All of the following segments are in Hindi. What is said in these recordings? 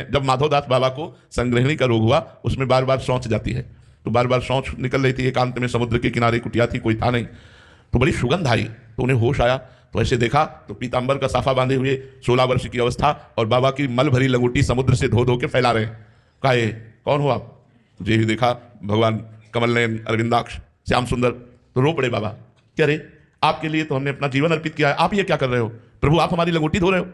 जब माधवदास बाबा को संग्रहणी का रोग हुआ, उसमें बार बार शौच जाती है, तो बार बार शौच निकल रही थी। एकांत में समुद्र के किनारे कुटिया थी, कोई था नहीं, तो बड़ी सुगंध आई, तो उन्हें होश आया। तो ऐसे देखा तो पीतांबर का साफा बांधे हुए 16 वर्ष की अवस्था और बाबा की मल भरी लंगोटी समुद्र से धो धो के फैला रहे। कहा ये कौन हो आप? जे ही देखा भगवान कमल नयन अरविंदाक्ष श्याम सुंदर, तो रो पड़े बाबा। क्या रे, आपके लिए तो हमने अपना जीवन अर्पित किया है, आप ये क्या कर रहे हो? प्रभु आप हमारी लंगोटी धो रहे हो?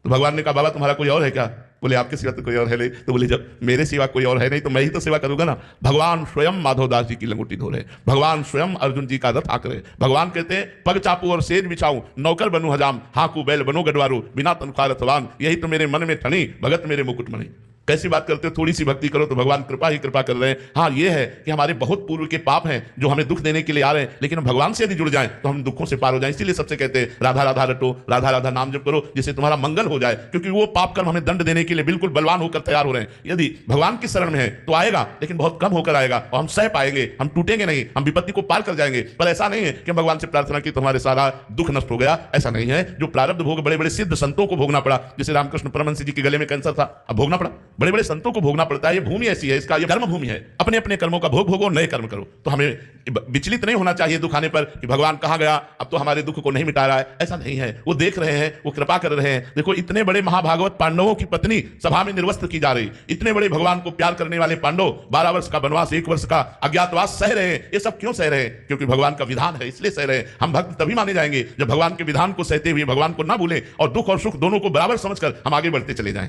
तो भगवान ने कहा बाबा तुम्हारा कोई और है क्या? बोले आपके सिवा तो कोई और है नहीं। तो बोले जब मेरे सिवा कोई और है नहीं तो मैं ही तो सेवा करूंगा ना। भगवान स्वयं माधवदास जी की लंगोटी धो रहे, भगवान स्वयं अर्जुन जी का रथ हाँक रहे। भगवान कहते हैं पग चापू और सेज बिछाऊं, नौकर बनूं हजाम, हाँकू बैल बनो गडवारू, बिना तनख्वाह रथवान, यही तो मेरे मन में ठनी, भगत मेरे मुकुट मणि। कैसी बात करते हो? थोड़ी सी भक्ति करो तो भगवान कृपा ही कृपा कर रहे हैं। हाँ ये है कि हमारे बहुत पूर्व के पाप हैं जो हमें दुख देने के लिए आ रहे हैं, लेकिन हम भगवान से यदि जुड़ जाएं तो हम दुखों से पार हो जाएं। इसीलिए सबसे कहते हैं राधा राधा रटो, राधा राधा नाम जप करो, जिससे तुम्हारा मंगल हो जाए, क्योंकि वो पाप कर्म हमें दंड देने के लिए बिल्कुल बलवान होकर तैयार हो रहे हैं। यदि भगवान की शरण में है तो आएगा, लेकिन बहुत कम होकर आएगा और हम सह पाएंगे, हम टूटेंगे नहीं, हम विपत्ति को पार कर जाएंगे। पर ऐसा नहीं है कि भगवान से प्रार्थना की तुम्हारे सारा दुख नष्ट हो गया, ऐसा नहीं है। जो प्रारब्ध भोग बड़े बड़े सिद्ध संतों को भोगना पड़ा, जैसे रामकृष्ण परमहंस जी के गले में कैंसर था, अब भोगना पड़ा, बड़े बड़े संतों को भोगना पड़ता है। ये भूमि ऐसी है, इसका ये कर्म भूमि है। अपने अपने कर्मों का भोग भोगो, नए कर्म करो। तो हमें विचलित नहीं होना चाहिए दुख आने पर कि भगवान कहां गया, अब तो हमारे दुख को नहीं मिटा रहा है। ऐसा नहीं है, वो देख रहे हैं, वो कृपा कर रहे हैं। देखो इतने बड़े महाभागवत पांडवों की पत्नी सभा में निर्वस्त्र की जा रही, इतने बड़े भगवान को प्यार करने वाले पांडव 12 वर्ष का वनवास, 1 वर्ष का अज्ञातवास सह रहे हैं। ये सब क्यों सह रहे हैं? क्योंकि भगवान का विधान है, इसलिए सह रहे हैं। हम भक्त तभी माने जाएंगे जब भगवान के विधान को सहते हुए भगवान को ना भूलें और दुख और सुख दोनों को बराबर समझकर हम आगे बढ़ते चले जाएं।